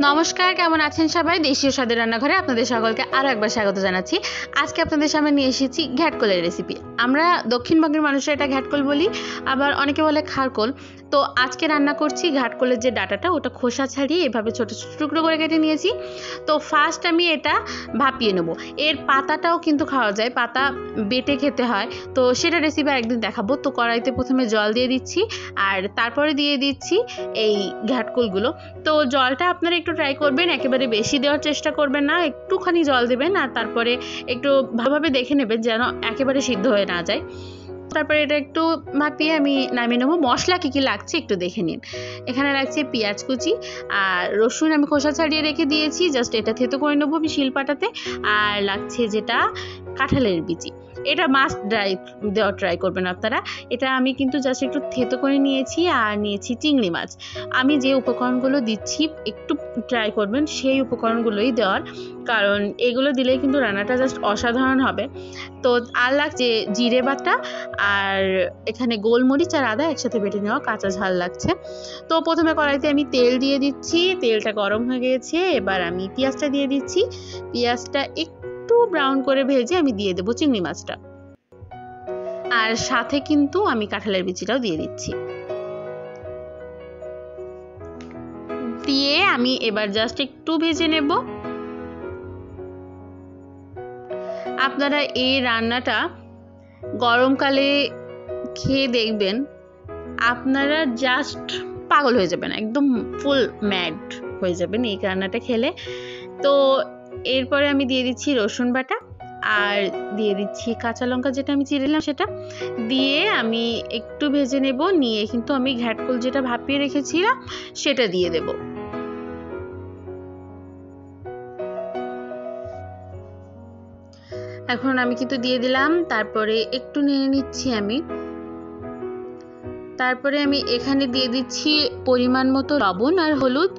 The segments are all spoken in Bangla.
নমস্কার, কেমন আছেন সবাই? দেশীয় স্বাদের রান্নাঘরে আপনাদের সকলকে আরও একবার স্বাগত জানাচ্ছি। আজকে আপনাদের সামনে নিয়ে এসেছি ঘ্যাটকোলের রেসিপি। আমরা দক্ষিণবঙ্গের মানুষরা এটা ঘ্যাটকোল বলি, আবার অনেকে বলে খারকোল। তো আজকে রান্না করছি ঘাটকোলের যে ডাটাটা, ওটা খোসা ছাড়িয়ে এভাবে ছোটো ছোটো টুকরো করে কেটে নিয়েছি। তো ফার্স্ট আমি এটা ভাপিয়ে নেব। এর পাতাটাও কিন্তু খাওয়া যায়, পাতা বেটে খেতে হয়। তো সেটা রেসিপি একদিন দেখাবো। তো কড়াইতে প্রথমে জল দিয়ে দিচ্ছি, আর তারপরে দিয়ে দিচ্ছি এই ঘ্যাটকোলগুলো। তো জলটা আপনারা একটু ট্রাই করবেন, একেবারে বেশি দেওয়ার চেষ্টা করবেন না, একটুখানি জল দেবেন। আর তারপরে একটু ভালোভাবে দেখে নেবেন যেন একেবারে সিদ্ধ হয়ে না যায়। তারপরে এটা একটু মাপিয়ে আমি নামিয়ে নেবো। মশলা কী কী লাগছে একটু দেখে নিন। এখানে লাগছে পেঁয়াজ কুচি আর রসুন, আমি খোসা ছাড়িয়ে রেখে দিয়েছি, জাস্ট এটা থেতো করে নেবো আমি শিলপাটাতে। আর লাগছে যেটা কাঁঠালের বিচি, এটা মাস্ট দেওয়ার ট্রাই করবেন আপনারা। এটা আমি কিন্তু জাস্ট একটু থেতো করে নিয়েছি। আর নিয়েছি চিংড়ি মাছ। আমি যে উপকরণগুলো দিচ্ছি একটু ট্রাই করবেন সেই উপকরণগুলোই দেওয়ার, কারণ এগুলো দিলেই কিন্তু রান্নাটা জাস্ট অসাধারণ হবে। তো আর লাগছে জিরে বাটা, আর এখানে গোলমরিচ আর আদা একসাথে বেটে নেওয়া কাঁচা ঝাল লাগছে। তো প্রথমে কড়াইতে আমি তেল দিয়ে দিচ্ছি, তেলটা গরম হয়ে গেছে। এবার আমি পেঁয়াজটা দিয়ে দিচ্ছি। পেঁয়াজটা একটু ব্রাউন করে ভেজে আমি দিয়ে দেবো চিংড়ি মাছটা, আর সাথে কিন্তু আমি কাঁঠালের বিচিটাও দিয়ে দিচ্ছি। দিয়ে আমি এবার জাস্ট একটু ভেজে নেব। আপনারা এই রান্নাটা গরমকালে খেয়ে দেখবেন, আপনারা জাস্ট পাগল হয়ে যাবেন, একদম ফুল ম্যাড হয়ে যাবেন এই রান্নাটা খেলে। তো এরপরে আমি দিয়ে দিচ্ছি রসুন বাটা, আর দিয়ে দিচ্ছি কাঁচা লঙ্কা যেটা আমি চিড়েলাম সেটা দিয়ে আমি একটু ভেজে নেব। নিয়ে কিন্তু আমি ঘ্যাটকোল যেটা ভাপিয়ে রেখেছিলাম সেটা দিয়ে দেব। এখন আমি কিন্তু দিয়ে দিলাম, তারপরে একটু নেড়ে নিচ্ছি আমি। তারপরে আমি এখানে দিয়ে দিচ্ছি পরিমাণ মতো লবণ আর হলুদ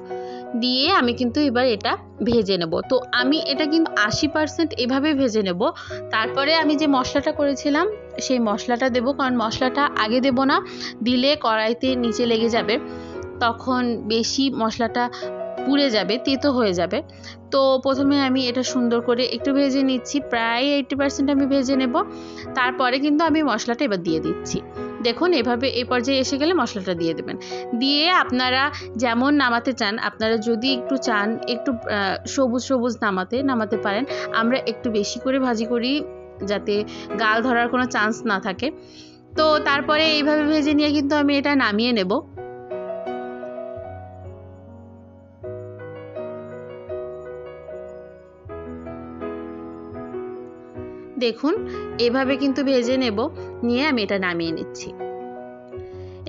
দিয়ে আমি কিন্তু এবার এটা ভেজে নেব। তো আমি এটা কিন্তু 80% এভাবে ভেজে নেব। তারপরে আমি যে মশলাটা করেছিলাম সেই মশলাটা দেব, কারণ মশলাটা আগে দেব না, দিলে কড়াইতে নিচে লেগে যাবে, তখন বেশি মশলাটা পুড়ে যাবে, তেতো হয়ে যাবে। তো প্রথমে আমি এটা সুন্দর করে একটু ভেজে নিচ্ছি, প্রায় 80% আমি ভেজে নেব। তারপরে কিন্তু আমি মশলাটা এবার দিয়ে দিচ্ছি। দেখুন এভাবে এই পর্যায়ে এসে গেলে মশলাটা দিয়ে দেবেন। দিয়ে আপনারা যেমন নামাতে চান, আপনারা যদি একটু চান একটু সবুজ সবুজ নামাতে পারেন। আমরা একটু বেশি করে ভাজি করি যাতে গাল ধরার কোনো চান্স না থাকে। তো তারপরে এইভাবে ভেজে নিয়ে কিন্তু আমি এটা নামিয়ে নেব। দেখুন এভাবে কিন্তু ভেজে নেব, নিয়ে আমি এটা নামিয়ে নিচ্ছি।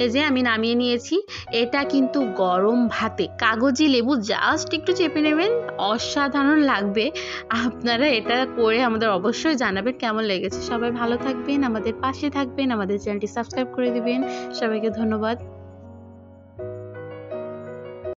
এই যে আমি নামিয়ে নিয়েছি। এটা কিন্তু গরম ভাতে কাগজি লেবু জাস্ট একটু চেপে নেবেন, অসাধারণ লাগবে। আপনারা এটা করে আমাদের অবশ্যই জানাবেন কেমন লেগেছে। সবাই ভালো থাকবেন, আমাদের পাশে থাকবেন, আমাদের চ্যানেলটি সাবস্ক্রাইব করে দিবেন। সবাইকে ধন্যবাদ।